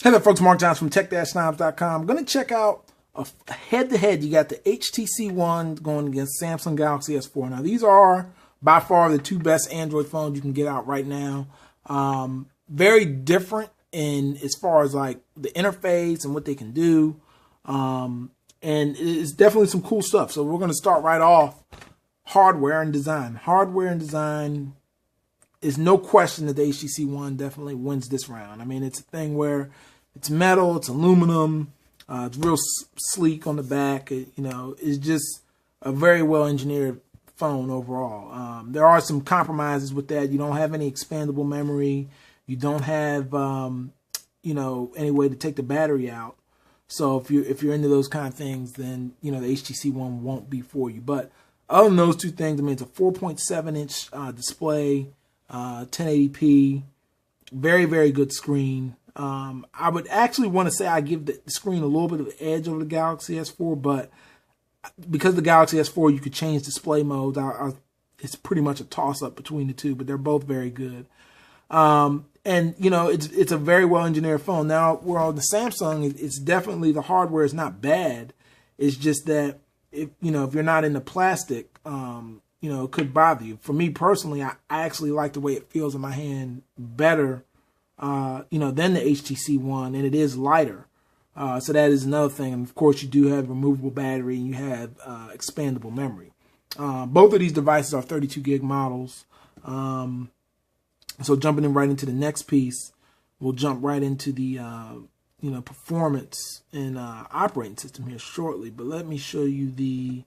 Hey there, folks. Mark Johnson from tech-snobs.com. I'm going to check out a head-to-head. You got the HTC One going against Samsung Galaxy S4. Now, these are by far the two best Android phones you can get out right now. Very different in as far as like the interface and what they can do. And it's definitely some cool stuff. So we're going to start right off. Hardware and design. Hardware and design is no question that the HTC One definitely wins this round. I mean, it's a thing where it's metal, it's aluminum, it's real sleek on the back. It's just a very well engineered phone overall. There are some compromises with that. You don't have any expandable memory. You don't have, any way to take the battery out. So if you're into those kind of things, then the HTC One won't be for you. But other than those two things, I mean, it's a 4.7-inch display. 1080p, very, very good screen. I would actually want to say I give the screen a little bit of an edge over the Galaxy S4, but because the Galaxy S4, you could change display modes. It's pretty much a toss-up between the two, but they're both very good. It's a very well-engineered phone. Now, where on the Samsung, it's definitely, the hardware is not bad. It's just that, if you're not into plastic, it could bother you. For me personally, I actually like the way it feels in my hand better, than the HTC One, and it is lighter. So that is another thing. And of course, you do have removable battery and you have expandable memory. Both of these devices are 32 gig models. So jumping in right into the next piece, we'll jump right into the performance and operating system here shortly. But let me show you the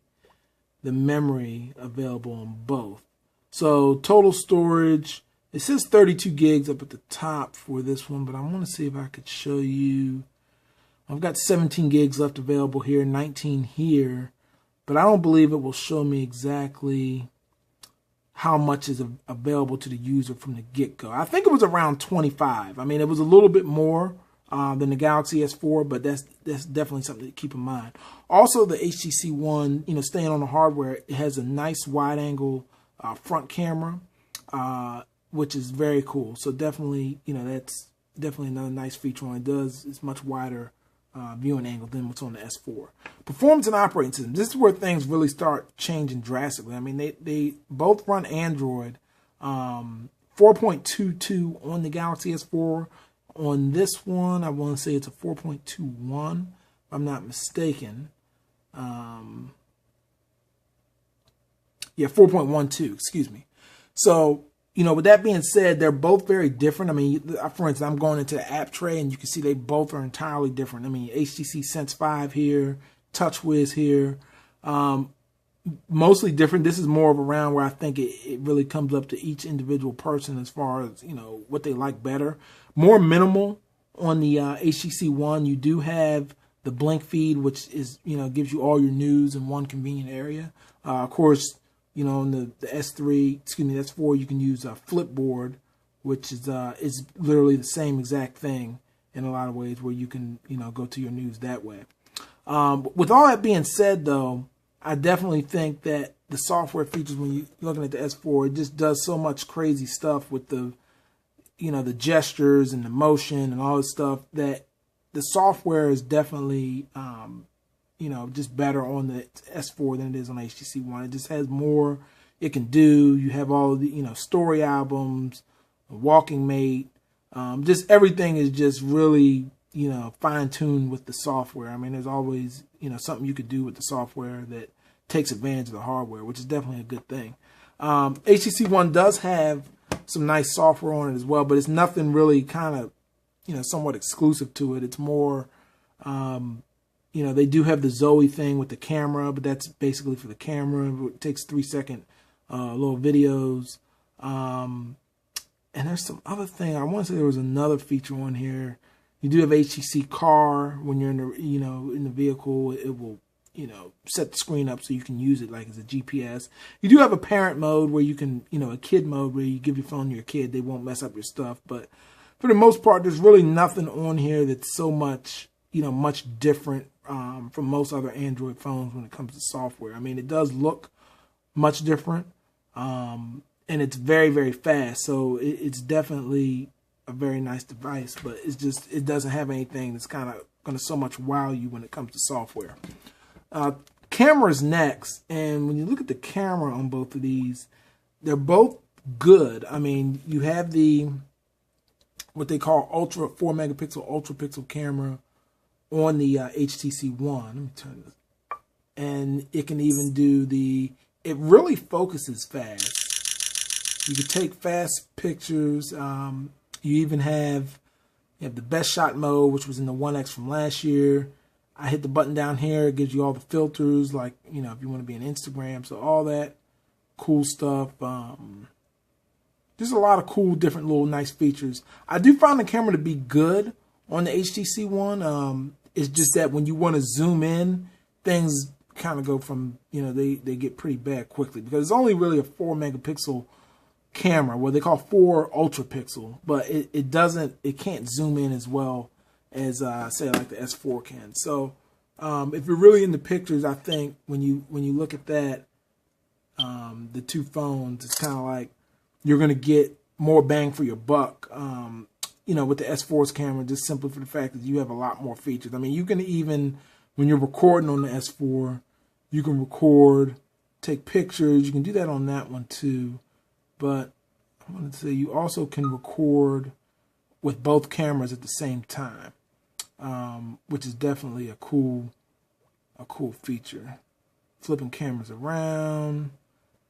memory available on both. So total storage, it says 32 gigs up at the top for this one, but I want to see if I could show you. I've got 17 gigs left available here, 19 here, but I don't believe it will show me exactly how much is available to the user from the get-go. I think it was around 25. I mean, it was a little bit more than the Galaxy S4, but that's definitely something to keep in mind. Also, the HTC One, staying on the hardware, it has a nice wide-angle front camera, which is very cool. So definitely, that's definitely another nice feature on it. It's much wider viewing angle than what's on the S4. Performance and operating system. This is where things really start changing drastically. I mean, they both run Android 4.22 on the Galaxy S4. On this one, I want to say it's a 4.21, if I'm not mistaken. Yeah, 4.12, excuse me. So, with that being said, they're both very different. I mean, for instance, I'm going into the app tray, and you can see they both are entirely different. I mean, HTC Sense 5 here, TouchWiz here. Mostly different. This is more of a round where I think it really comes up to each individual person as far as, what they like better. More minimal on the HTC One. You do have the blink feed, which is, gives you all your news in one convenient area. Of course, on the S4, you can use a Flipboard, which is literally the same exact thing in a lot of ways, where you can, go to your news that way. With all that being said, though, I definitely think that the software features, when you're looking at the S4, it just does so much crazy stuff with the the gestures and the motion and all this stuff, that the software is definitely, just better on the S4 than it is on the HTC One. It just has more it can do. You have all of the, story albums, Walking Mate, just everything is just really, fine-tuned with the software. I mean, there's always, something you could do with the software that takes advantage of the hardware, which is definitely a good thing. HTC One does have some nice software on it as well, but it's nothing really kind of, somewhat exclusive to it. It's more, they do have the Zoe thing with the camera, but that's basically for the camera. It takes 3-second little videos. And there's some other thing. I want to say there was another feature on here. You do have HTC Car. When you're in the, in the vehicle, it will, set the screen up so you can use it like as a GPS. You do have a parent mode where you can, a kid mode where you give your phone to your kid. They won't mess up your stuff. But for the most part, there's really nothing on here that's so much, much different from most other Android phones when it comes to software. I mean, it does look much different, and it's very, very fast. So it's definitely, a very nice device, but it doesn't have anything that's kind of going to so much wow you when it comes to software. Cameras next, and when you look at the camera on both of these, they're both good. I mean, you have what they call 4 megapixel ultra pixel camera on the HTC One. Let me turn this, and it can even do it really focuses fast. You can take fast pictures. You even have the best shot mode, which was in the 1X from last year. I hit the button down here. It gives you all the filters, like, if you want to be in Instagram. So all that cool stuff. There's a lot of cool, different little nice features. I do find the camera to be good on the HTC One. It's just that when you want to zoom in, things kind of go from, they get pretty bad quickly, because it's only really a 4 megapixel camera, what they call 4 ultra pixel, but it can't zoom in as well as say like the S4 can. So if you're really into pictures, I think when you look at that, the two phones, it's kind of like you're going to get more bang for your buck. With the S4's camera, just simply for the fact that you have a lot more features. I mean, you can even, when you're recording on the S4, you can record, take pictures. You can do that on that one too. But I want to say you also can record with both cameras at the same time, which is definitely a cool feature. Flipping cameras around.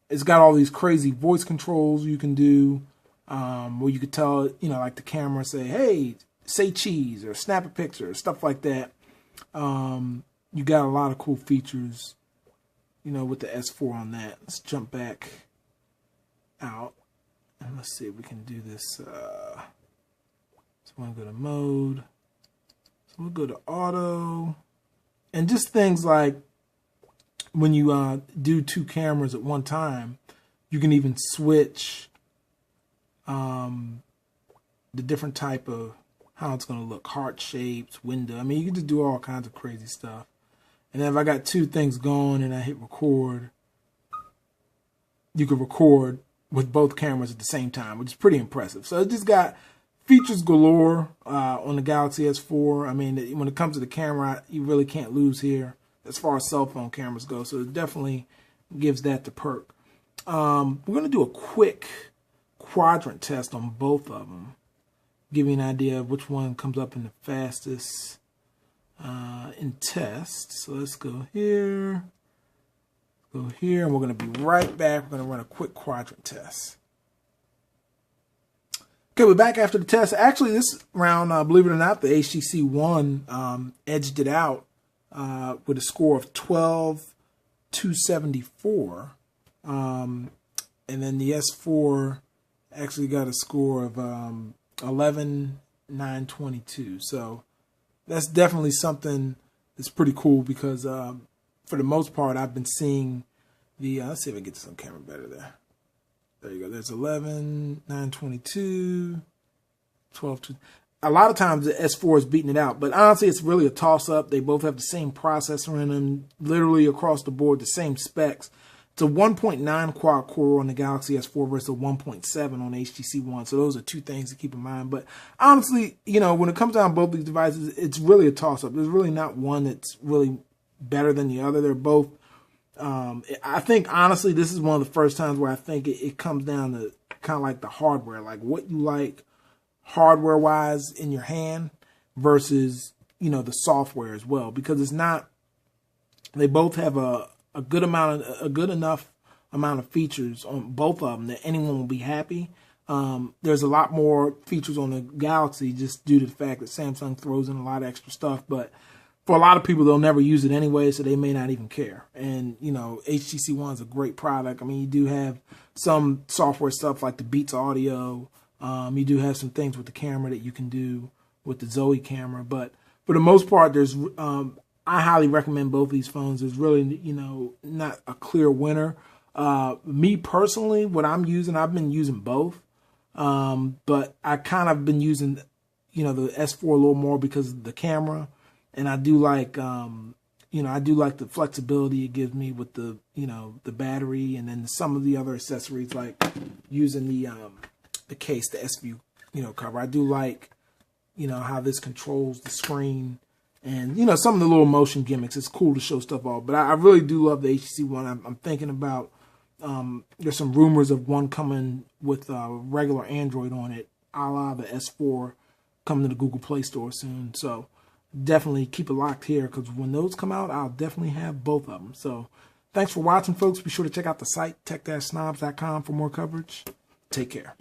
It's got all these crazy voice controls you can do, where you could tell, like the camera say, hey, say cheese, or snap a picture, or stuff like that. You got a lot of cool features, with the S4 on that. Let's jump back out, and let's see if we can do this. So I'm going to go to mode. So we'll go to auto, and just things like when you do 2 cameras at one time, you can even switch the different type of how it's going to look, heart shapes, window. I mean, you can just do all kinds of crazy stuff. And then if I got 2 things going and I hit record, you can record with both cameras at the same time, which is pretty impressive. So it just got features galore on the Galaxy S4. I mean, when it comes to the camera, you really can't lose here as far as cell phone cameras go. So it definitely gives that the perk. We're going to do a quick quadrant test on both of them, give you an idea of which one comes up in the fastest in test. So let's go here. Go here, and we're going to be right back. We're going to run a quick quadrant test. Okay, we're back after the test. Actually, this round, believe it or not, the HTC One edged it out with a score of 12,274. And then the S4 actually got a score of 11,922. So that's definitely something that's pretty cool, because for the most part, I've been seeing the, let's see if I can get some camera better there. There you go. There's 11,922, 12. A lot of times the S4 is beating it out, but honestly, it's really a toss-up. They both have the same processor in them, literally across the board, the same specs. It's a 1.9 quad core on the Galaxy S4 versus a 1.7 on the HTC One. So those are 2 things to keep in mind. But honestly, when it comes down to both these devices, it's really a toss-up. There's really not one that's really better than the other. They're both, I think, honestly, this is one of the first times where I think it comes down to kind of like the hardware, like what you like hardware-wise in your hand versus, the software as well. Because it's not, they both have a good enough amount of features on both of them that anyone will be happy. There's a lot more features on the Galaxy just due to the fact that Samsung throws in a lot of extra stuff, but for a lot of people, they'll never use it anyway, so they may not even care. And, HTC One is a great product. I mean, you do have some software stuff like the Beats Audio. You do have some things with the camera that you can do with the Zoe camera. But for the most part, I highly recommend both these phones. There's really, not a clear winner. Me personally, what I'm using, I've been using both. But I kind of been using, the S4 a little more because of the camera. And I do like, I do like the flexibility it gives me with the, the battery, and then some of the other accessories, like using the case, the S View cover. I do like, how this controls the screen and, some of the little motion gimmicks. It's cool to show stuff off. But I really do love the HTC One. I'm thinking about, there's some rumors of one coming with regular Android on it, a la the S4 coming to the Google Play Store soon. So definitely keep it locked here, because when those come out, I'll definitely have both of them. So thanks for watching, folks. Be sure to check out the site, tech-snobs.com, for more coverage. Take care.